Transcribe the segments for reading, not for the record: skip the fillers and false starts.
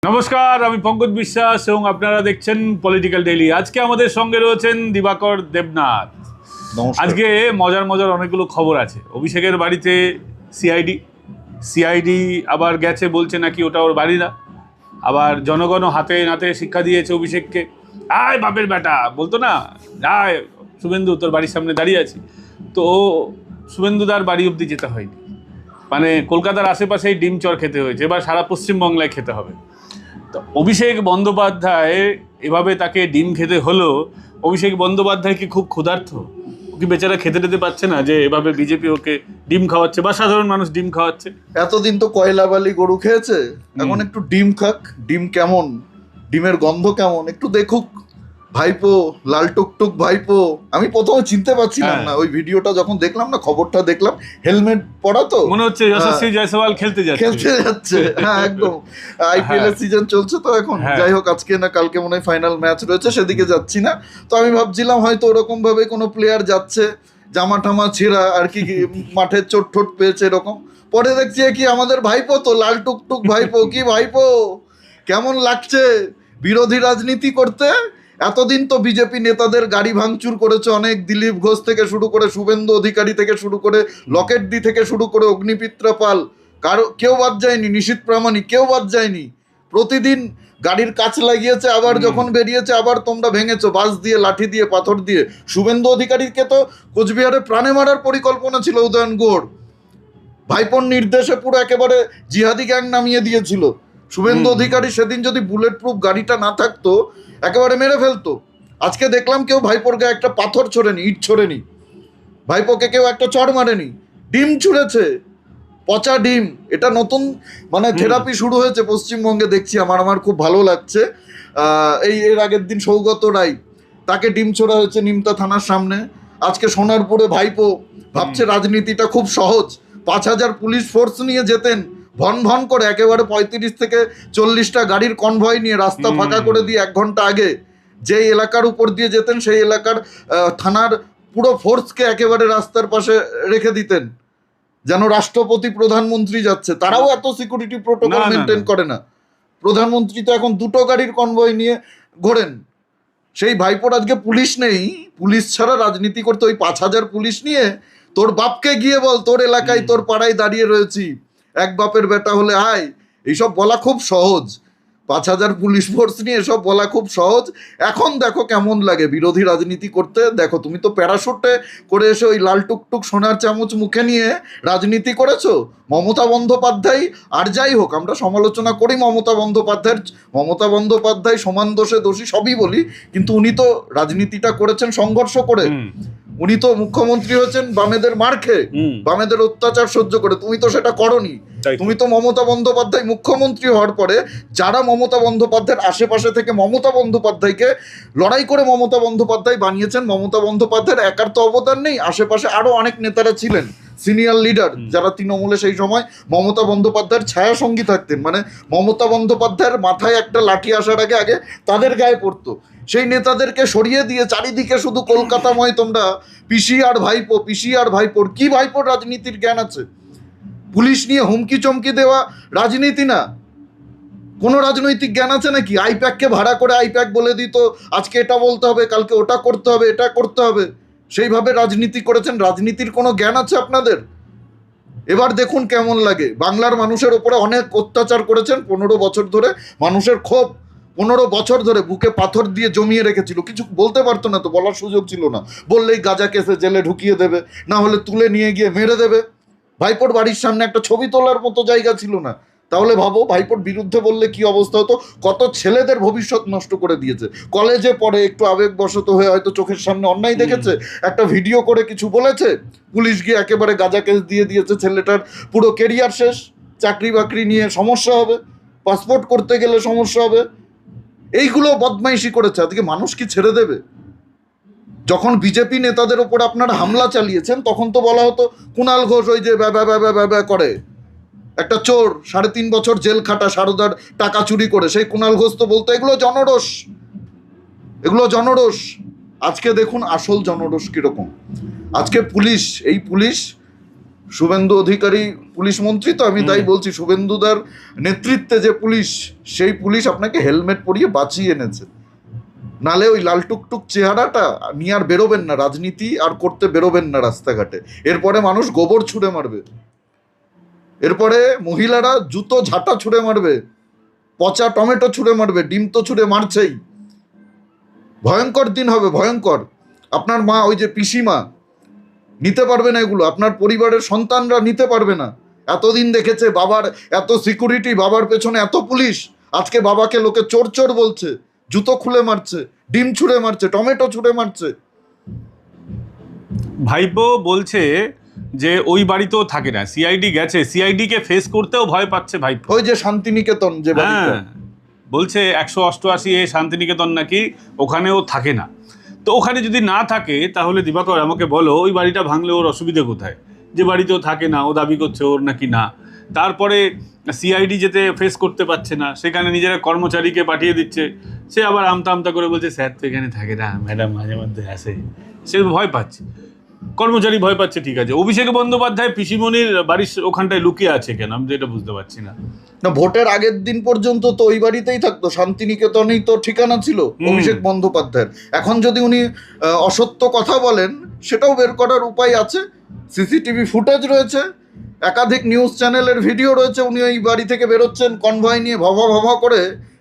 নমস্কার, আমি পঙ্কজ বিশ্বাস এবং আপনারা দেখছেন পলিটিক্যাল ডেইলি। আজকে আমাদের সঙ্গে রয়েছেন দিবাকর দেবনাথ। আজকে মজার মজার অনেকগুলো খবর আছে। অভিষেকের বাড়িতে সিআইডি আবার গেছে, বলছে নাকি ওটা ওর বাড়ি না। আবার জনগণ হাতে নাতে শিক্ষা দিয়েছে অভিষেককে, আয় বাপের বেটা বলতো না, আয় শুভেন্দু তোর বাড়ির সামনে দাঁড়িয়ে আছি। তো শুভেন্দুদার বাড়ি অবধি যেতে হয়নি, মানে কলকাতার আশেপাশেই ডিম চর খেতে হয়েছে, এবার সারা পশ্চিমবাংলায় খেতে হবে। তো অভিষেক বন্দ্যোপাধ্যায় এভাবে তাকে ডিম খেতে হলো। অভিষেক বন্দ্যোপাধ্যায় কি খুব ক্ষুধার্ত? কি বেচারা খেতে টেতে পাচ্ছে না যে এভাবে বিজেপি ওকে ডিম খাওয়াচ্ছে বা সাধারণ মানুষ ডিম খাওয়াচ্ছে? এতদিন তো কয়লা বালি গরু খেয়েছে, এখন একটু ডিম খাক। ডিম কেমন, ডিমের গন্ধ কেমন একটু দেখুক। ভাইপো, লাল টুকটুক ভাইপো। আমি প্রথমে চিনতে পারছিলাম না, ওই ভিডিওটা যখন দেখলাম না, খবরটা দেখলাম, হেলমেট পরা তো মনে হচ্ছে যশস্বী জয়সওয়াল খেলতে যাচ্ছে। হ্যাঁ, একদম। আইপিএল এর সিজন চলছে তো এখন। যাই হোক, আজকে না কালকে মনে হয় ফাইনাল ম্যাচ রয়েছে, সেদিকে যাচ্ছি না। তো আমি ভাবছিলাম হয়তো ওরকম ভাবে কোনো প্লেয়ার যাচ্ছে, জামা টামা ছেঁড়া আর কি, মাঠে চোট ঠোট পেয়েছে এরকম। পরে দেখছি কি আমাদের ভাইপো, তো লাল টুকটুক ভাইপো। কি ভাইপো, কেমন লাগছে বিরোধী রাজনীতি করতে? এতদিন তো বিজেপি নেতাদের গাড়ি ভাঙচুর করেছে অনেক, দিলীপ ঘোষ থেকে শুরু করে, শুভেন্দু অধিকারী থেকে শুরু করে, লকেটদি থেকে শুরু করে, অগ্নিমিত্রা পাল, কেউ বাদ যায়নি, নিশীথ প্রামাণিক কেউ বাদ যায়নি। প্রতিদিন গাড়ির কাচ লাগিয়েছে, আবার যখন বেরিয়েছে আবার তোমরা ভেঙেছো বাস দিয়ে, লাঠি দিয়ে, পাথর দিয়ে। শুভেন্দু অধিকারীকে তো কোচবিহারে প্রাণে মারার পরিকল্পনা ছিল উদয়ন গুহর। ভাইপোর নির্দেশে পুরো একেবারে জিহাদি গ্যাং নামিয়ে দিয়েছিল। শুভেন্দু অধিকারী সেদিন যদি বুলেট প্রুফ গাড়িটা না থাকতো, একেবারে মেরে ফেলতো। আজকে দেখলাম কেউ ভাইপোর গায়ে একটা পাথর ছোড়েনি, ইট ছোড়েনি, ভাইপোকে কেউ একটা চড় মারেনি, ডিম ছুঁড়েছে, পচা ডিম। এটা নতুন মানে থেরাপি শুরু হয়েছে পশ্চিমবঙ্গে, দেখছি। আমার খুব ভালো লাগছে। এর আগের দিন সৌগত রায়, তাকে ডিম ছোড়া হয়েছে নিমতা থানার সামনে। আজকে সোনারপুরে ভাইপো ভাবছে রাজনীতিটা খুব সহজ। 5,000 পুলিশ ফোর্স নিয়ে যেতেন, ভন ভন করে একেবারে 35 থেকে 40টা গাড়ির কনভয় নিয়ে রাস্তা ফাঁকা করে দিয়ে 1 ঘন্টা আগে যেই এলাকার উপর দিয়ে যেতেন, সেই এলাকার থানার পুরো ফোর্সকে একেবারে রাস্তার পাশে রেখে দিতেন, যেন রাষ্ট্রপতি প্রধানমন্ত্রী যাচ্ছে। তারাও এত সিকিউরিটি প্রোটোকল মেনটেন করে না। প্রধানমন্ত্রী তো এখন 2টো গাড়ির কনভয় নিয়ে ঘোরেন। সেই ভাইপোর আজকে পুলিশ নেই, পুলিশ ছাড়া রাজনীতি করতে ওই 5,000 পুলিশ নিয়ে তোর বাপকে গিয়ে বল তোর এলাকায়, তোর পাড়ায় দাঁড়িয়ে রয়েছি, এক বাপের বেটা হলে আয়। এইসব বলা খুব সহজ, 5,000 পুলিশ ফোর্স নিয়ে এসব বলা খুব সহজ। এখন দেখো কেমন লাগে বিরোধী রাজনীতি করতে। দেখো, তুমি তো প্যারাশুটে করে এসে ওই লাল টুকটুক সোনার চামচ মুখে নিয়ে রাজনীতি করেছো। মমতা বন্দ্যোপাধ্যায়, আর যাই হোক আমরা সমালোচনা করি মমতা বন্দ্যোপাধ্যায় সমান দোষে দোষী সবই বলি, কিন্তু উনি তো রাজনীতিটা করেছেন সংঘর্ষ করে। উনি তো মুখ্যমন্ত্রী হয়েছেন বামেদের মার খেয়ে, বামেদের অত্যাচার সহ্য করে। তুমি তো সেটা করনি। তুমি তো মমতা বন্দ্যোপাধ্যায় মুখ্যমন্ত্রী হওয়ার পরে যারা মমতা বন্দ্যোপাধ্যায়ের আশেপাশে থেকে মমতা বন্দ্যোপাধ্যায়কে লড়াই করে মমতা বন্দ্যোপাধ্যায় বানিয়েছেন, মমতা বন্দ্যোপাধ্যায়ের একার তো অবদান নেই, আশেপাশে আরো অনেক নেতারা ছিলেন, সিনিয়র লিডার, যারা তৃণমূলে সেই সময় মমতা বন্দ্যোপাধ্যায়ের ছায়া সঙ্গী থাকতেন। মানে মমতা বন্দ্যোপাধ্যায়ের মাথায় একটা লাঠি আসার আগে আগে তাদের গায়ে পড়তো। সেই নেতাদেরকে সরিয়ে দিয়ে চারিদিকে শুধু কলকাতাময় তোমরা পিসি আর ভাইপোর। কি ভাইপোর রাজনীতির জ্ঞান আছে? পুলিশ নিয়ে হুমকি চমকি দেওয়া রাজনীতি না। কোনো রাজনৈতিক জ্ঞান আছে নাকি? আইপ্যাককে ভাড়া করে আইপ্যাক বলে দিত আজকে এটা বলতে হবে, কালকে ওটা করতে হবে, এটা করতে হবে, সেইভাবে রাজনীতি করেছেন। রাজনীতির কোনো জ্ঞান আছে আপনাদের? এবার দেখুন কেমন লাগে। বাংলার মানুষের ওপরে অনেক অত্যাচার করেছেন 15 বছর ধরে। মানুষের ক্ষোভ 15 বছর ধরে বুকে পাথর দিয়ে জমিয়ে রেখেছিল, কিছু বলতে পারতো না, তো বলার সুযোগ ছিল না। বললেই গাজা কেসে জেলে ঢুকিয়ে দেবে, না হলে তুলে নিয়ে গিয়ে মেরে দেবে। ভাইপোর বাড়ির সামনে একটা ছবি তোলার মতো জায়গা ছিল না। তাহলে ভাবো ভাইপোর বিরুদ্ধে বললে কি অবস্থা হতো। কত ছেলেদের ভবিষ্যৎ নষ্ট করে দিয়েছে। কলেজে পড়ে একটু আবেগবশত হয়ে হয়তো চোখের সামনে অন্যায় দেখেছে, একটা ভিডিও করে কিছু বলেছে, পুলিশ গিয়ে একেবারে গাজা কেস দিয়ে দিয়েছে, ছেলেটার পুরো কেরিয়ার শেষ। চাকরি বাকরি নিয়ে সমস্যা হবে, পাসপোর্ট করতে গেলে সমস্যা হবে। এইগুলো বদমাইশি করেছে। আজকে মানুষ কি ছেড়ে দেবে? যখন বিজেপি নেতাদের ওপর আপনারা হামলা চালিয়েছেন, তখন তো বলা হতো কুণাল ঘোষ ওই যে ব্যা করে একটা চোর, 3.5 বছর জেল খাটা, সারদার টাকা চুরি করে, সেই কুণাল ঘোষ তো বলতো এগুলো জনরোষ। আজকে দেখুন আসল জনরোষ কিরকম। আজকে পুলিশ শুভেন্দু অধিকারী পুলিশ মন্ত্রী, তো আমি তাই বলছি শুভেন্দুদার নেতৃত্বে যে পুলিশ, সেই পুলিশ আপনাকে হেলমেট পরিয়ে বাঁচিয়ে এনেছে। নালে ওই লাল টুকটুক চেহারাটা নিয়ে আর বেরোবেন না, রাজনীতি আর করতে বেরোবেন না রাস্তাঘাটে। এরপরে মানুষ গোবর ছুঁড়ে মারবে, এরপরে মহিলারা জুতো ঝাঁটা ছুঁড়ে মারবে, পচা টমেটো ছুঁড়ে মারবে, ডিম তো ছুঁড়ে মারছেই। ভয়ঙ্কর দিন হবে, ভয়ঙ্কর। আপনার মা, ওই যে পিসিমা, নিতে পারবে না এগুলো, আপনার পরিবারের সন্তানরা নিতে পারবে না। এতদিন দেখেছে বাবার এত সিকিউরিটি, বাবার পেছনে এত পুলিশ, আজকে বাবাকে লোকে চোর চোর বলছে, জুতো খুলে মারছে, ডিম ছুঁড়ে মারছে, টমেটো ছুঁড়ে মারছে। ভাইপো বলছে যে ওই বাড়িতেও থাকে না, সিআইডি গেছে, সিআইডি কে ফেস করতেও ভয় পাচ্ছে ভাইপো। ওই যে শান্তিনিকেতন যে বাড়িটা, বলছে 188 শান্তিনিকেতন নাকি, ওখানেও থাকে না। তো ওখানে যদি না থাকে তাহলে দিবাকর আমাকে বলো ওই বাড়িটা ভাঙলে ওর অসুবিধে কোথায়? যে বাড়িতেও থাকে না, ও দাবি করছে ওর নাকি না। তারপরে সিআইডি যেতে ফেস করতে পারছে না, সেখানে নিজেরা কর্মচারীকে পাঠিয়ে দিচ্ছে। সে আবার আমতা আমতা করে বলছে স্যার তো এখানে থাকে না, ম্যাডাম মাঝে মধ্যে আসে। সে ভয় পাচ্ছে, কর্মচারী ভয় পাচ্ছে, ঠিক আছে। অভিষেক বন্দ্যোপাধ্যায় পিসিমণির বাড়ির ওখানটায় লুকিয়ে আছে কেন, আমি তো এটা বুঝতে পারছি না। না, ভোটের আগের দিন পর্যন্ত তো ওই বাড়িতেই থাকতো, শান্তিনিকেতনেই তো ঠিকানা ছিল অভিষেক বন্দ্যোপাধ্যায়ের। এখন যদি উনি অসত্য কথা বলেন, সেটাও বের করার উপায় আছে। সিসিটিভি ফুটেজ রয়েছে, একাধিক নিউজ চ্যানেলের ভিডিও রয়েছে, উনি ওই বাড়ি থেকে বেরোচ্ছেন কনভয় নিয়ে ভভা ভভা করে,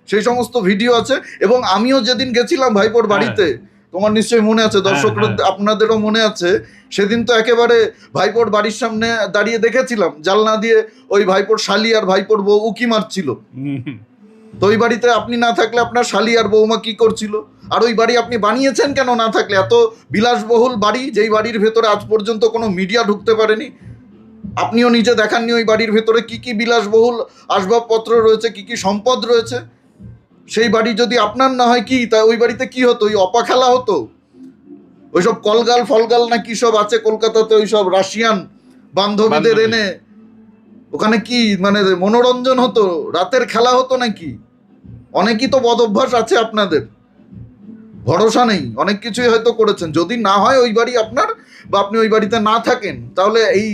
সেই সমস্ত ভিডিও আছে। এবং আমিও যেদিন গেছিলাম ভাইপোর বাড়িতে, তোমার নিশ্চয়ই মনে আছে, দর্শকরা আপনাদেরও মনে আছে, সেদিন তো একেবারে ভাইপোর বাড়ির সামনে দাঁড়িয়ে দেখেছিলাম, জানলা দিয়ে ওই ভাইপোর শালি আর ভাইপোর বউ উকি মারছিল। তো ওই বাড়িতে আপনি না থাকলে আপনার শালি আর বৌমা কি করছিল? আর ওই বাড়ি আপনি বানিয়েছেন কেন না থাকলে? এত বিলাসবহুল বাড়ি, যেই বাড়ির ভেতরে আজ পর্যন্ত কোনো মিডিয়া ঢুকতে পারেনি। আপনিও নিজে দেখাননি ওই বাড়ির ভেতরে কি কি বিলাসবহুল আসবাবপত্র রয়েছে, কি কি সম্পদ রয়েছে। সেই বাড়ি যদি আপনার না হয়, কি তা ওই বাড়িতে কি হতো? ওই অপা খেলা হতো, ওইসব কলগাল ফলগাল না কি সব আছে কলকাতাতে, ওইসব রাশিয়ান বান্ধবীদের এনে ওখানে কি মানে মনোরঞ্জন হতো, রাতের খেলা হতো নাকি? অনেকই তো বদ অভ্যাস আছে আপনাদের, ভরসা নেই, অনেক কিছুই হয়তো করেছেন। যদি না হয় ওই বাড়ি আপনার, বা আপনি ওই বাড়িতে না থাকেন, তাহলে এই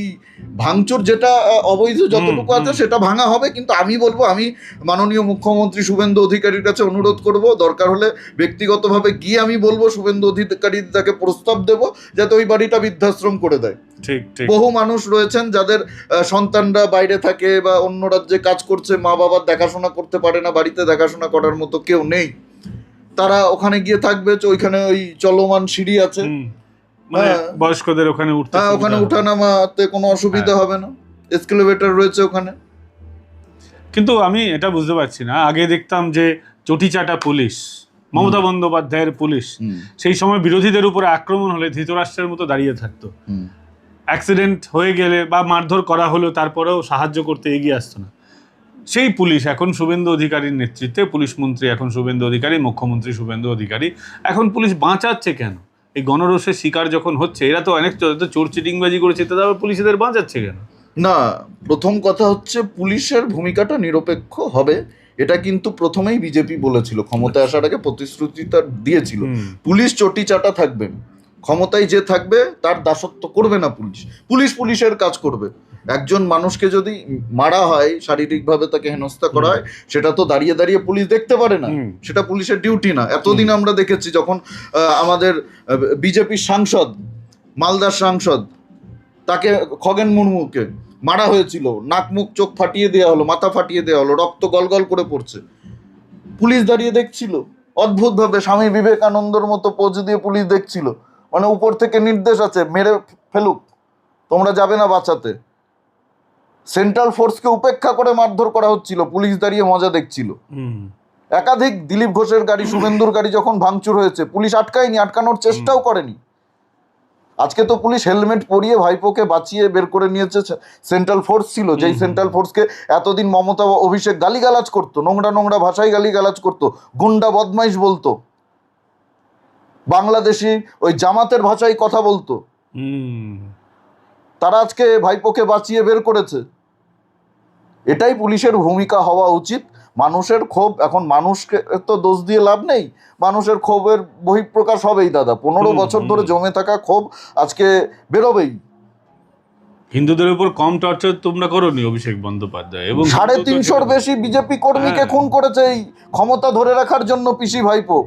ভাঙচুর যেটা অবৈধ যতটুকু আছে সেটা ভাঙা হবে। কিন্তু আমি বলবো, আমি মাননীয় মুখ্যমন্ত্রী শুভেন্দু অধিকারীর কাছে অনুরোধ করব, দরকার হলে ব্যক্তিগতভাবে গিয়ে আমি বলবো শুভেন্দু অধিকারী তাকে প্রস্তাব দেব যাতে ওই বাড়িটা বৃদ্ধাশ্রম করে দেয়। ঠিক ঠিক। বহু মানুষ রয়েছেন যাদের সন্তানরা বাইরে থাকে বা অন্য রাজ্যে কাজ করছে, মা বাবার দেখাশোনা করতে পারে না, বাড়িতে দেখাশোনা করার মতো কেউ নেই, তারা ওখানে গিয়ে থাকবে। ওইখানে ওই চলমান সিঁড়ি আছে, মানে বয়স্কদের ওখানে উঠতে, ওখানে উঠানামাতে কোনো অসুবিধা হবে না, এসকেলেটর রয়েছে ওখানে। কিন্তু আমি এটা বুঝতে পারছি না, আগে দেখতাম যে চটিচাটা পুলিশ, মমতা বন্দ্যোপাধ্যায়ের পুলিশ, সেই সময় বিরোধীদের উপরে আক্রমণ হলে ধৃতরাষ্ট্রের মতো দাঁড়িয়ে থাকতো। অ্যাক্সিডেন্ট হয়ে গেলে বা মারধর করা হলেও তারপরেও সাহায্য করতে এগিয়ে আসতো না। সেই পুলিশ এখন শুভেন্দু অধিকারীর নেতৃত্বে, পুলিশ মন্ত্রী এখন শুভেন্দু অধিকারী, মুখ্যমন্ত্রী শুভেন্দু অধিকারী। এখন পুলিশ বাঁচাচ্ছে কেন? এই গণরোষের শিকার যখন হচ্ছে, এরা তো অনেক চোর চিটিংবাজি করেছে, তাদের আবার পুলিশদের বাঁচাচ্ছে কেন? না, প্রথম কথা হচ্ছে পুলিশের ভূমিকাটা নিরপেক্ষ হবে, এটা কিন্তু প্রথমেই বিজেপি বলেছিল, ক্ষমতায় আসার আগে প্রতিশ্রুতিটা দিয়েছিল। পুলিশ চটি চাটা থাকবে, ক্ষমতায় যে থাকবে তার দাসত্ব করবে না পুলিশ, পুলিশ পুলিশের কাজ করবে। একজন মানুষকে যদি মারা হয়, শারীরিকভাবে তাকে হেনস্থা করা হয়, সেটা তো দাঁড়িয়ে দাঁড়িয়ে পুলিশ দেখতে পারে না, সেটা পুলিশের ডিউটি না। এতদিন আমরা দেখেছি যখন আমাদের বিজেপির সাংসদ, মালদার সাংসদ, তাকে খগেন মুর্মুকে মারা হয়েছিল, নাক মুখ চোখ ফাটিয়ে দেওয়া হলো, মাথা ফাটিয়ে দেওয়া হলো, রক্ত গলগল করে পড়ছে, পুলিশ দাঁড়িয়ে দেখছিল অদ্ভুতভাবে, স্বামী বিবেকানন্দর মতো পোজ দিয়ে পুলিশ দেখছিল, মানে উপর থেকে নির্দেশ আছে মেরে ফেলুক, তোমরা যাবে না বাঁচাতে। সেন্ট্রাল ফোর্সকে উপেক্ষা করে মারধর করা হচ্ছিল, পুলিশ দাঁড়িয়ে মজা দেখছিল। একাধিক দিলীপ ঘোষের গাড়ি, শুভেন্দুর গাড়ি যখন ভাঙচুর হয়েছে, পুলিশ আটকায়নি, আটকানোর চেষ্টাও করেনি। আজকে তো পুলিশ হেলমেট পরিয়ে ভাইপোকে বাঁচিয়ে বের করে নিয়েছে। সেন্ট্রাল ফোর্স ছিল, যেই সেন্ট্রাল ফোর্সকে এতদিন মমতা অভিষেক গালিগালাজ করতো, নোংরা নোংরা ভাষায় গালিগালাজ করতো, গুন্ডা বদমাইশ বলতো, বাংলাদেশি ওই জামাতের ভাষায় কথা বলতো, তারা আজকে ভাইপোকে বাঁচিয়ে বের করেছে। এটাই পুলিশের ভূমিকা হওয়া উচিত। মানুষের ক্ষোভ, এখন মানুষকে তো দোষ দিয়ে লাভ নেই, মানুষের ক্ষোভের বহিঃপ্রকাশ হবেই দাদা। 15 বছর ধরে জমে থাকা ক্ষোভ আজকে বেরোবেই। হিন্দুদের উপর কম টর্চার তোমরা করোনি অভিষেক বন্দ্যোপাধ্যায়, এবং 350-র বেশি বিজেপি কর্মীকে খুন করেছে এই ক্ষমতা ধরে রাখার জন্য পিসি ভাইপো।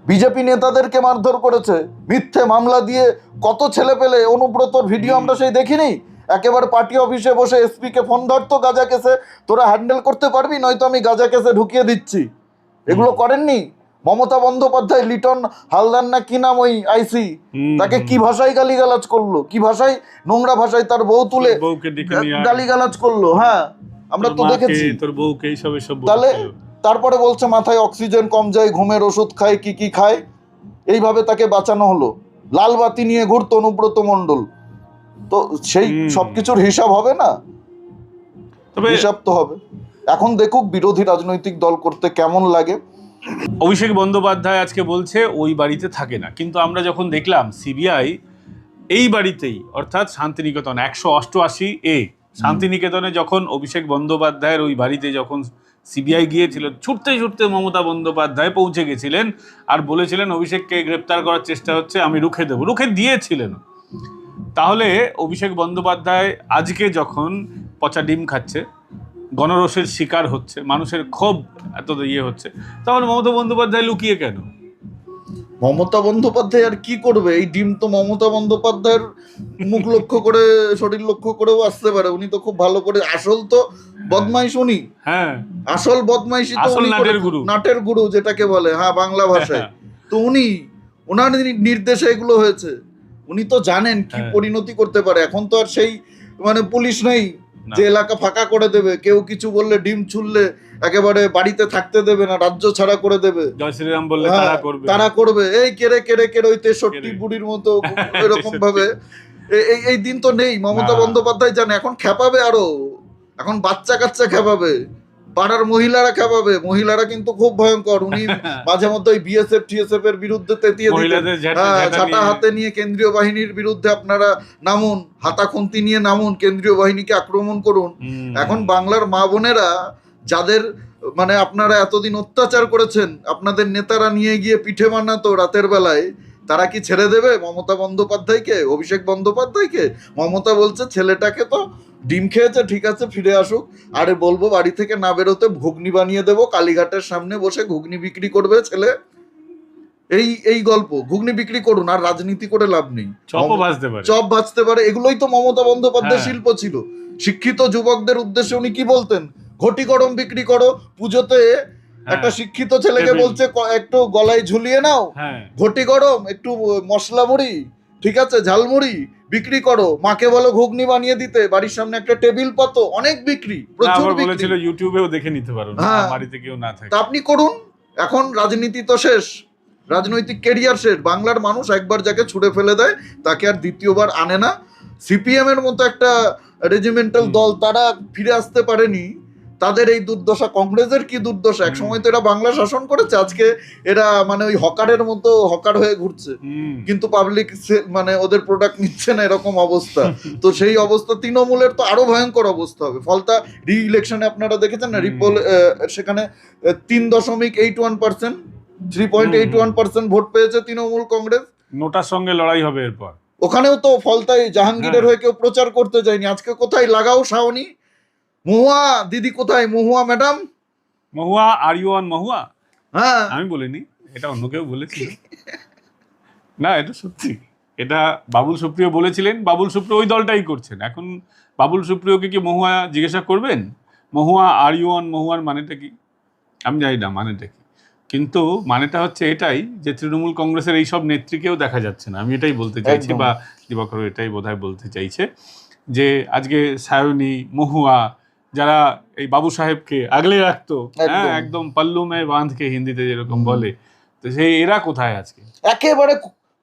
বিজেপি নেতাদেরকে মারধর করেছে, মিথ্যে মামলা দিয়ে কত ছেলে পেলে। অনুব্রতর ভিডিও আমরা সেই দেখিনি, একেবারে পার্টি অফিসে বসে এসপি কে ফোন ধরতো, গাজা কেসে তোরা হ্যান্ডেল করতে পারবি, নয়তো আমি গাজা কেসে ঢুকিয়ে দিচ্ছি। এগুলো করেননি মমতা বন্দ্যোপাধ্যায়। লিটন হালদার না কি নাম ওই আইসি, তাকে কি ভাষায় গালিগালাজ করলো, কি ভাষায়, নোংরা ভাষায় তার বউ তুলে গালিগালাজ করলো। হ্যাঁ, আমরা তো দেখেছি। তাহলে তারপরে বলছে মাথায় অক্সিজেন কম যায়, ঘুমের ওষুধ খায়, কি কি খায়, এইভাবে তাকে বাঁচানো হলো। লাল বাতি নিয়ে ঘুরতো অনুব্রত মণ্ডল। তো সেই সবকিছুর হিসাব হবে না? হিসাব তো হবে। এখন দেখুক বিরোধী রাজনৈতিক দল করতে কেমন লাগে। অভিষেক বন্দ্যোপাধ্যায় আজকে বলছে ওই বাড়িতে থাকে না, কিন্তু আমরা যখন দেখলাম সিবিআই এই বাড়িতেই, অর্থাৎ শান্তিনিকেতন 188A শান্তিনিকেতনে, যখন অভিষেক বন্দ্যোপাধ্যায়ের ওই বাড়িতে যখন সিবিআই গিয়েছিল, ছুটতে ছুটতে মমতা বন্দ্যোপাধ্যায় পৌঁছে গেছিলেন আর বলেছিলেন অভিষেককে গ্রেপ্তার করার চেষ্টা হচ্ছে, আমি রুখে দেবো, রুখে দিয়েছিলেন। তাহলে অভিষেক বন্দ্যোপাধ্যায় আজকে যখন পচা ডিম খাচ্ছে, গণরোষের শিকার হচ্ছে, মানুষের ক্ষোভ এত হচ্ছে, তাহলে মমতা বন্দ্যোপাধ্যায় লুকিয়ে কেন? মমতা বন্দ্যোপাধ্যায় আর কি করবে? এই ডিম তো মমতা বন্দ্যোপাধ্যায়ের মুখ লক্ষ্য করে, শরীর লক্ষ্য করেও আসতে পারে। উনি তো খুব ভালো করে, আসল তো বদমাইশ উনি। হ্যাঁ, আসল বদমাইশি তো উনি, নাটের গুরু যেটাকে বলে, হ্যাঁ বাংলা ভাষায়। তো উনি, ওনার নির্দেশে এগুলো হয়েছে। উনি তো জানেন কি পরিণতি করতে পারে। এখন তো আর সেই মানে পুলিশ নেই যে এলাকা ফাঁকা করে দেবে, কেউ কিছু বললে, ডিম ছুললে একেবারে বাড়িতে থাকতে দেবে না, রাজ্য ছাড়া করে দেবে। জয় শ্রীরাম বললে তারা করবে, এই কেড়ে কেড়ে কেড়ে ওই 63 বুড়ির মতো এরকম ভাবে। এই দিন তো নেই। মমতা বন্দ্যোপাধ্যায় জানে এখন খেপাবে, আরো এখন বাচ্চা কাচ্চা খেপাবে, পাড়ার মহিলারা খেপাবে। মহিলারা কিন্তু খুব ভয়ঙ্কর। উনি মাঝে মধ্যে ওই বিএসএফ টিএসএফ এর বিরুদ্ধে তেতিয়ে দিতেন, ছাতা হাতে নিয়ে কেন্দ্রীয় বাহিনীর বিরুদ্ধে আপনারা নামুন, হাতা খুন্তি নিয়ে নামুন, কেন্দ্রীয় বাহিনীকে আক্রমণ করুন। এখন বাংলার মা বোনেরা, যাদের মানে আপনারা এতদিন অত্যাচার করেছেন, আপনাদের নেতারা নিয়ে গিয়ে পিঠে বানাতো রাতের বেলায়, তারা কি ছেড়ে দেবে মমতা বন্দ্যোপাধ্যায়কে, অভিষেক বন্দ্যোপাধ্যায়কে? মমতা বলছে ছেলেটাকে তো ডিম খেয়েছে, ঠিক আছে ফিরে আসুক, আরে বলবো বাড়ি থেকে না বেরোতে ঘুগনি বানিয়ে দেবো, কালীঘাটের সামনে বসে ঘুগনি বিক্রি করবে ছেলে। এই গল্প, ঘুগনি বিক্রি করুন, আর রাজনীতি করে লাভ নেই। চপ ভাজতে পারে, এগুলোই তো মমতা বন্দ্যোপাধ্যায়ের শিল্প ছিল। শিক্ষিত যুবকদের উদ্দেশ্যে উনি কি বলতেন? ঘটি গরম বিক্রি করো। পুজোতে একটা শিক্ষিত ছেলেকে বলছে একটু গলায় ঝুলিয়ে নাও, ঘটি গরম, একটু মশলা মুড়ি, ঠিক আছে ঝালমুড়ি বিক্রি করো, মাকে বলো ঘুগনি বানিয়ে দিতে, বাড়ির সামনে একটা টেবিল পাতো, অনেক বিক্রি, প্রচুর বিক্রি। বলেছিল ইউটিউবেও দেখে নিতে পারো, বাড়িতে কেউ না থাকে। তা আপনি করুন। এখন রাজনীতি তো শেষ, রাজনৈতিক ক্যারিয়ার শেষ। বাংলার মানুষ একবার যাকে ছুড়ে ফেলে দেয় তাকে আর দ্বিতীয়বার আনে না। সিপিএম এর মতো একটা রেজিমেন্টাল দল, তারা ফিরে আসতে পারেনি, তাদের এই দুর্দশা। কংগ্রেসের কি দুর্দশা, এক সময় তো এরা বাংলা শাসন করেছে, আজকে এরা মানে ওই হকারের মতো হকার হয়ে ঘুরছে, কিন্তু পাবলিক মানে ওদের প্রোডাক্ট নিচ্ছে না, এরকম অবস্থা। তো সেই অবস্থা তৃণমূলের তো আরো ভয়ঙ্কর অবস্থা হবে। ফলতা রি ইলেকশনে আপনারা দেখেছেন না, রিপোল সেখানে 3.81%, 3.81% ভোট পেয়েছে তৃণমূল কংগ্রেস। নোটার সঙ্গে লড়াই হবে এরপর। ওখানেও তো ফলতায় জাহাঙ্গীরের হয়ে কেউ প্রচার করতে যায়নি। আজকে কোথায় লাগাও শাওনি, মহুয়া দিদি কোথায়, Mahua madam, Mahua are you on Mahua? হ্যাঁ, আমি বলিনি, এটা অন্য কেউ বলেছিল। না, এটা সত্যি, এটা বাবুল সুপ্রিয় বলেছিলেন। বাবুল সুপ্রিয় ওই দলটাই করছেন এখন। বাবুল সুপ্রিয়কে কি মহুয়া জিজ্ঞাসা করবেন মহুয়া আর ইউ অন মহুয়ার মানেটা কি? আমি জানি না মানেটা কি, কিন্তু মানেটা হচ্ছে এটাই যে তৃণমূল কংগ্রেসের এইসব নেত্রীকেও দেখা যাচ্ছে না। আমি এটাই বলতে চাইছি, বা দিবাকর এটাই বোধহয় বলতে চাইছে, যে আজকে সায়নী, মহুয়া, যারা এই বাবু সাহেবকে আগলে রাখতো, হ্যাঁ একদম পাল্লু মে বাঁধকে হিন্দিতে যেরকম বলে, তো সেই এরা কোথায় আজকে? একেবারে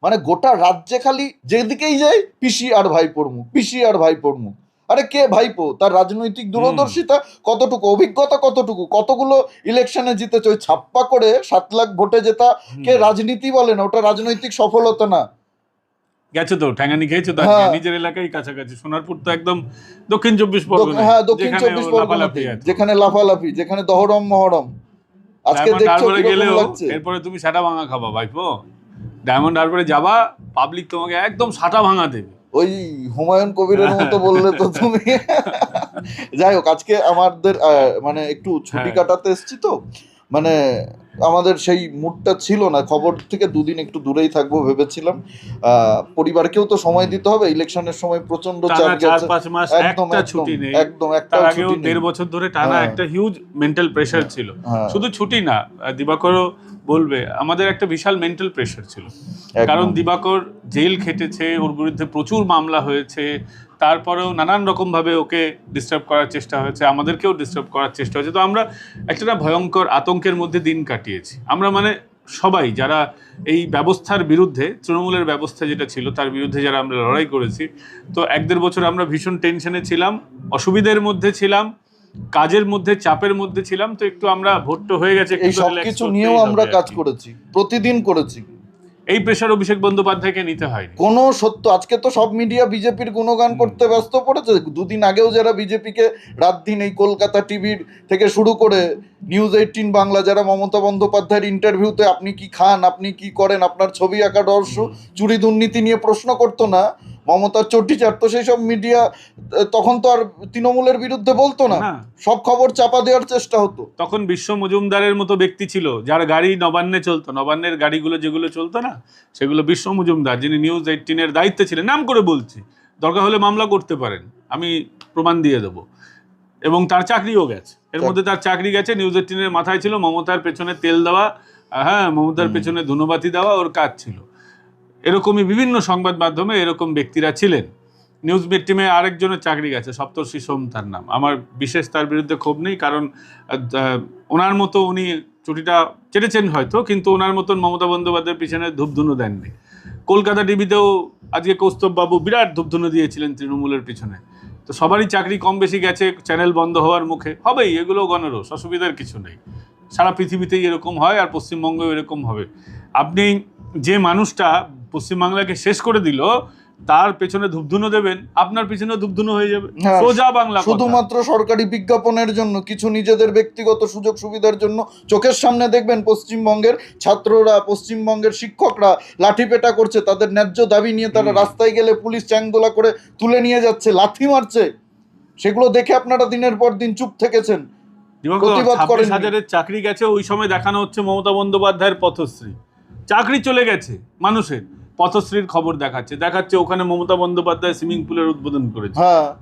মানে গোটা রাজ্যে খালি যেদিকেই যায় পিসি আর ভাইপোর মুখ, পিসি আর ভাইপোর মুখ। আরে কে ভাইপো? তার রাজনৈতিক দূরদর্শিতা কতটুকু, অভিজ্ঞতা কতটুকু, কতগুলো ইলেকশনে জিতেছে। ওই ছাপ্পা করে 7 লাখ ভোটে জেতা কে রাজনীতি বলে না, ওটা রাজনৈতিক সফলতা না। গেছে তো, ঠ্যাঙানি খেয়েছে তো, নিজের এলাকায় কাছাকাছি। সোনারপুর তো একদম দক্ষিণ 24 পরগনা, হ্যাঁ দক্ষিণ 24 পরগনা, যেখানে লাফালাফি, যেখানে দহরম মহরম। আজকে দেখছো গেলেও এরপরে তুমি সাটা ভাঙা খাবা ভাইপো। ডায়মন্ড হারবারে যাবা, পাবলিক তোমাকে একদম সাটা ভাঙা দেবে। ওই হুমায়ুন কবিরের মতো বললে তো তুমি। যাই হোক, আজকে আমাদের মানে একটু ছুটি কাটাতে এসেছি তো, মানে আমাদের সেই মুডটা ছিল না, খবর থেকে দুদিন একটু দূরেই থাকবো ভেবেছিলাম। পরিবারকেও তো সময় দিতে হবে, ইলেকশনের সময় প্রচন্ড চাপ গেছে। 4-5 মাস একদম একটা একদম ছুটি নেই। একদম একটা তার আগেও ছুটি নেই। 1.5 বছর ধরে টানা হ্যাঁ। একটা হিউজ মেন্টাল প্রেশার ছিল। শুধু ছুটি না, দিবাকরও বলবে আমাদের একটা বিশাল মেন্টাল প্রেশার ছিল। কারণ দিবাকর জেল খেটেছে, ওর বিরুদ্ধে প্রচুর মামলা হয়েছে, তারপরেও নানান রকমভাবে ওকে ডিস্টার্ব করার চেষ্টা হয়েছে, আমাদেরকেও ডিস্টার্ব করার চেষ্টা হয়েছে। তো আমরা একটা না ভয়ঙ্কর আতঙ্কের মধ্যে দিন কাটিয়েছি আমরা, মানে সবাই যারা এই ব্যবস্থার বিরুদ্ধে, তৃণমূলের ব্যবস্থা যেটা ছিল তার বিরুদ্ধে যারা আমরা লড়াই করেছি। তো 1-1.5 বছর আমরা ভীষণ টেনশনে ছিলাম, অসুবিধার মধ্যে ছিলাম, কাজের মধ্যে, চাপের মধ্যে ছিলাম। তো একটু আমরা ভোট্ট হয়ে গেছে, এই সব কিছু নিয়েও আমরা কাজ করেছি, প্রতিদিন করেছি। এই প্রেশার অভিষেক বন্দ্যোপাধ্যায়কে নিতে হয়নি কোনো সত্য। আজকে তো সব মিডিয়া বিজেপির গুণগান করতে ব্যস্ত পড়েছে। দুদিন আগেও যারা বিজেপিকে রাত দিন, এই কলকাতা টিভির থেকে শুরু করে নিউজ 18 বাংলা, যারা মমতা বন্দ্যোপাধ্যায়ের ইন্টারভিউতে আপনি কি খান, আপনি কি করেন, আপনার ছবি আঁকা রহস্য, চুরি দুর্নীতি নিয়ে প্রশ্ন করতো না, মমতার চটি চাটতো, সেই সব মিডিয়া তখন তো আর তৃণমূলের বিরুদ্ধে বলতো না, সব খবর চাপা দেওয়ার চেষ্টা হতো। তখন বিশ্ব মজুমদারের মতো ব্যক্তি ছিল, যার গাড়ি নবান্নে চলতো, নবান্নের গাড়িগুলো যেগুলো চলতো না, সেগুলো বিশ্ব মজুমদার, যিনি নিউজ 18-এর দায়িত্বে ছিলেন। নাম করে বলছি, দরকার হলে মামলা করতে পারেন, আমি প্রমাণ দিয়ে দেবো। এবং তার চাকরিও গেছে, এর মধ্যে তার চাকরি গেছে। নিউজ 18-এর মাথায় ছিল মমতার পেছনে তেল দেওয়া, হ্যাঁ, মমতার পেছনে ধন্যবাদী দেওয়া ওর কাজ ছিল। এরকমই বিভিন্ন সংবাদ মাধ্যমে এরকম ব্যক্তিরা ছিলেন। নিউজ 18-এ আরেকজনের চাকরি গেছে, সপ্তর্ষি সোম তার নাম। আমার বিশেষ তার বিরুদ্ধে ক্ষোভ নেই, কারণ ওনার মতো উনি ছুটিটা চেটেছেন হয়তো, কিন্তু ওনার মতন মমতা বন্দ্যোপাধ্যায়ের পিছনে ধূপধুনো দেননি। কলকাতা টিভিতেও আজকে কৌস্তববাবু বিরাট ধূপধুনো দিয়েছিলেন তৃণমূলের পিছনে। তো সবারই চাকরি কম বেশি গেছে, চ্যানেল বন্ধ হওয়ার মুখে, হবেই, এগুলো গণরোষ, অসুবিধার কিছু নেই। সারা পৃথিবীতেই এরকম হয়, আর পশ্চিমবঙ্গেও এরকম হবে। আপনি যে মানুষটা পশ্চিমবাংলাকে শেষ করে দিল, তার পেছনে ধূপধুনো দেবেন, আপনার পেছনে ধূপধুনো হয়ে যাবে। সোজা বাংলা, শুধুমাত্র সরকারি বিজ্ঞাপনের জন্য, কিছু নিজেদের ব্যক্তিগত সুযোগ সুবিধার জন্য চোখের সামনে দেখবেন পশ্চিমবঙ্গের ছাত্ররা, পশ্চিমবঙ্গের শিক্ষকরা লাঠিপেটা করছে, তাদের ন্যায্য দাবি নিয়ে তারা রাস্তায় গেলে পুলিশ চ্যাংদোলা করে তুলে নিয়ে যাচ্ছে, লাথি মারছে। সেগুলো দেখে আপনারা দিনের পর দিন চুপ থেকেছেন, প্রতিবাদ করেন। 26,000-এর চাকরি গেছে, ওই সময় দেখানো হচ্ছে মমতা বন্দ্যোপাধ্যায়ের পথশ্রী। চাকরি চলে গেছে মানুষের, পথশ্রীর খবর দেখাচ্ছে ওখানে মমতা বন্দ্যোপাধ্যায় সুইমিং পুলের উদ্বোধন করেছে,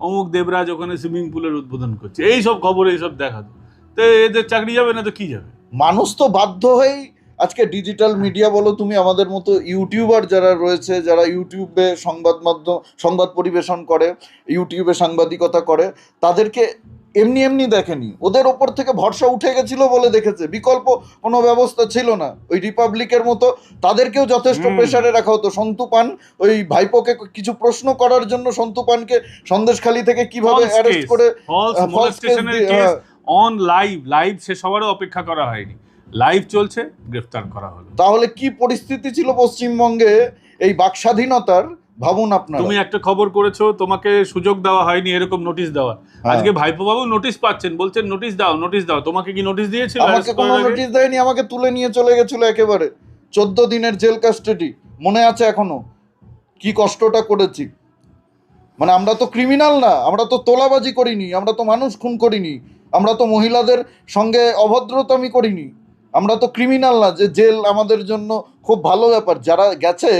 অমুক দেবরাজ ওখানে সুইমিং পুলের উদ্বোধন করছে, এইসব খবর এইসব দেখাতো। তো এদের চাকরি যাবে না তো কি যাবে? মানুষ তো বাধ্য হয়েই আজকে ডিজিটাল মিডিয়া বলো, তুমি আমাদের মতো ইউটিউবার যারা রয়েছে, যারা ইউটিউবে সংবাদ পরিবেশন করে, ইউটিউবে সাংবাদিকতা করে, তাদেরকে এমনি এমনি দেখেনি, ওদের ওপর থেকে ভরসা উঠে গেছিল বলে দেখেছে। বিকল্প কোনো ব্যবস্থা ছিল না। ওই রিপাবলিকের মতো তাদেরকেও যথেষ্ট প্রেসারে রাখা হতো। সন্তু পান, ওই ভাইপোকে কিছু প্রশ্ন করার জন্য সন্তু পানকে সন্দেশখালী থেকে কিভাবে অ্যারেস্ট করে অন লাইভ শেষ হওয়ারও অপেক্ষা করা হয়নি, লাইভ চলছে, গ্রেফতার করা হলো। তাহলে কি পরিস্থিতি ছিল পশ্চিমবঙ্গে এই বাক স্বাধীনতার, ভাবুন আপনারা। তুমি একটা খবর করেছো, তোমাকে সুযোগ দেওয়া হয়নি, এরকম নোটিশ দেওয়া। আজকে ভাইপো বাবু নোটিশ পাচ্ছেন, বলছেন নোটিশ দাও। তোমাকে কি নোটিশ দিয়েছিল? আমাকে কোনো নোটিশ দেয়নি, আমাকে তুলে নিয়ে চলে গেছিল একেবারে। 14 দিনের জেল কাস্টাডি, মনে আছে এখনো কি কষ্টটা করেছি। মানে আমরা তো ক্রিমিনাল না, আমরা তো তোলাবাজি করিনি, আমরা তো মানুষ খুন করিনি, আমরা তো মহিলাদের সঙ্গে অভদ্রতামি করিনি, আমরা তো ক্রিমিনাল না যে জেল আমাদের জন্য খুব ভালো ব্যাপার। যারা গেছে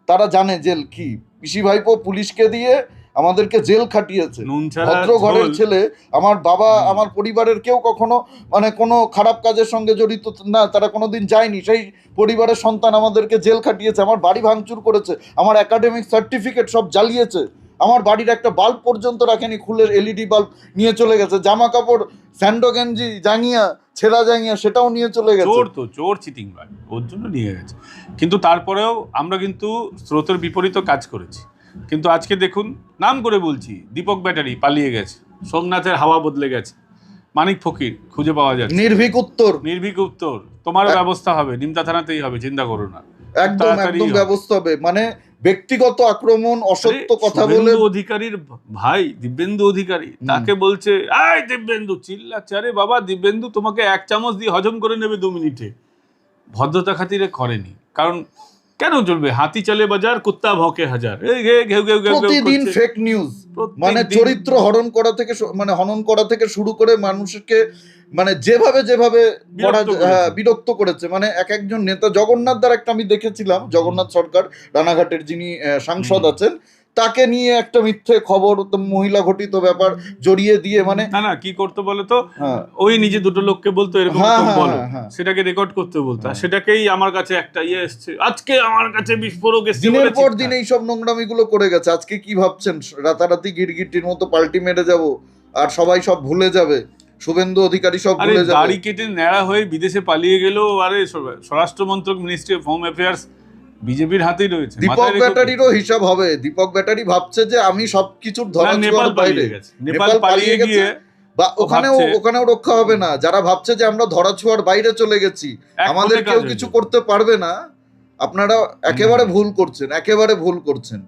তারা জানে জেল কি। পিসি ভাইপো পুলিশকে দিয়ে আমাদেরকে জেল খাটিয়েছে। ভদ্র ঘরের ছেলে, আমার বাবা, আমার পরিবারের কেউ কখনো মানে কোনো খারাপ কাজের সঙ্গে জড়িত না, তারা কোনোদিন যায়নি, সেই পরিবারের সন্তান আমাদেরকে জেল খাটিয়েছে। আমার বাড়ি ভাঙচুর করেছে, আমার একাডেমিক সার্টিফিকেট সব জ্বালিয়েছে, আমার বাড়ির একটা বাল্ব পর্যন্ত রাখেনি, খুলে এলইডি বাল্ব নিয়ে চলে গেছে, জামা কাপড় স্যান্ডো গেঞ্জি জাঙ্গিয়া, ছেঁড়া জাঙ্গিয়া, সেটাও নিয়ে চলে গেছে। চোর চিটিং ভাই, ওর জন্য নিয়ে গেছে। কিন্তু তারপরেও আমরা কিন্তু স্রোতের বিপরীত কাজ করেছি। কিন্তু আজকে দেখুন, নাম করে বলছি, দীপক ব্যাটারি পালিয়ে গেছে, সোমনাথের হাওয়া বদলে গেছে, মানিক ফকির খুঁজে পাওয়া যাচ্ছে। নির্ভীক উত্তর তোমারও ব্যবস্থা হবে, নিমতা থানাতেই হবে, চিন্তা করো না, একদম ব্যবস্থা হবে। মানে ব্যক্তিগত আক্রমণ, অসত্য কথা বলে অধিকারীর ভাই দিব্যেন্দু অধিকারী, তাকে বলছে আয় দিব্যেন্দু, চিল্লাচ্ছে, আরে বাবা দিব্যেন্দু, তোমাকে 1 চামচ দিয়ে হজম করে নেবে 2 মিনিটে। ভদ্রতা খাতিরে করেনি, কারণ কেন চলবে? হাতি চলে বাজার, কুত্তা ভকে হাজার। এই ঘেউ ঘেউ ঘেউ ঘেউ প্রতিদিন করছে। ফেক নিউজ, মানে প্রত্যেকদিন। চরিত্র হরণ করা থেকে মানে হনন করা থেকে শুরু করে মানুষকে মানে যেভাবে করা বিরক্ত করেছে। বিরক্ত করেছে। মানে এক একজন নেতা, জগন্নাথ দার একটা আমি দেখেছিলাম, জগন্নাথ সরকার রানাঘাটের যিনি সাংসদ আছেন, তাকে নিয়ে একটা মিথ্যে খবর, মহিলা ঘটিত ব্যাপার জড়িয়ে দিয়ে, মানে না না, কি করতে বলে তো, হ্যাঁ। ওই নিজে দুটো লোককে বলতো এরকম হ্যাঁ, এরকম হ্যাঁ, বলো, হ্যাঁ। সেটাকে রেকর্ড করতে বলতো, আর সেটাকেই আমার কাছে একটা ইয়ে এসছে, আজকে আমার কাছে বিস্ফোরক এসছে দিনের বলে পর চিৎকার। দিন এইসব নোংরামি গুলো করে গেছে। আজকে কি ভাবছেন রাতারাতি গিরগিটির মতো পাল্টি মেরে যাব আর সবাই সব ভুলে যাবে? শুভেন্দু অধিকারী সব আরে ভুলে যাবে? দাড়ি কেটে ন্যাড়া হয়ে বিদেশে পালিয়ে গেল, আরে স্বরাষ্ট্র মন্ত্রক, মিনিস্ট্রি অফ হোম অ্যাফেয়ার্স বিজেপির হাতেই রয়েছে। দীপক মাথায় রেখো। ব্যাটারিরও হিসাব হবে। দীপক ব্যাটারি ভাবছে যে আমি সবকিছুর না, ধরা নেপাল ছোঁয়ার বাইরে। পালিয়ে গেছে, নেপাল পালিয়ে গিয়ে বা ওখানেও ভাবছে- ওখানেও রক্ষা হবে না। যারা ভাবছে যে আমরা ধরা ছোঁয়ার বাইরে চলে গেছি, এক আমাদের কোণে কেউ কাজ কিছু হয়েছে। করতে পারবে না, আপনারা একেবারে ভুল করছেন, একেবারে ভুল করছেন।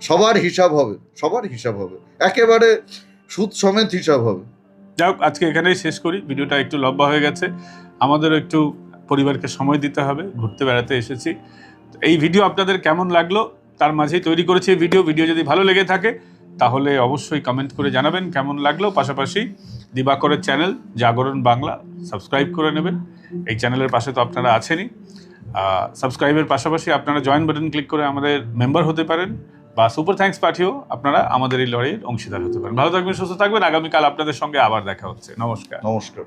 সবার হিসাব হবে, সবার হিসাব হবে, একেবারে সুদ সমেত হিসাব হবে। যাই হোক, আজকে এখানেই শেষ করি, ভিডিওটা একটু লম্বা হয়ে গেছে, আমাদেরও একটু পরিবারকে সময় দিতে হবে, ঘুরতে বেড়াতে এসেছি। এই ভিডিও আপনাদের কেমন লাগলো তার মাঝেই তৈরি করেছি এই ভিডিও যদি ভালো লেগে থাকে তাহলে অবশ্যই কমেন্ট করে জানাবেন কেমন লাগলো। পাশাপাশি দিবাকরের চ্যানেল জাগরণ বাংলা সাবস্ক্রাইব করে নেবেন, এই চ্যানেলের পাশে তো আপনারা আছেনই। সাবস্ক্রাইবের পাশাপাশি আপনারা জয়েন বাটন ক্লিক করে আমাদের মেম্বার হতে পারেন, বা সুপার থ্যাঙ্কস পাঠিয়েও আপনারা আমাদের এই লড়াইয়ের অংশীদার হতে পারেন। ভালো থাকবেন, সুস্থ থাকবেন, আগামীকাল আপনাদের সঙ্গে আবার দেখা হচ্ছে। নমস্কার। নমস্কার।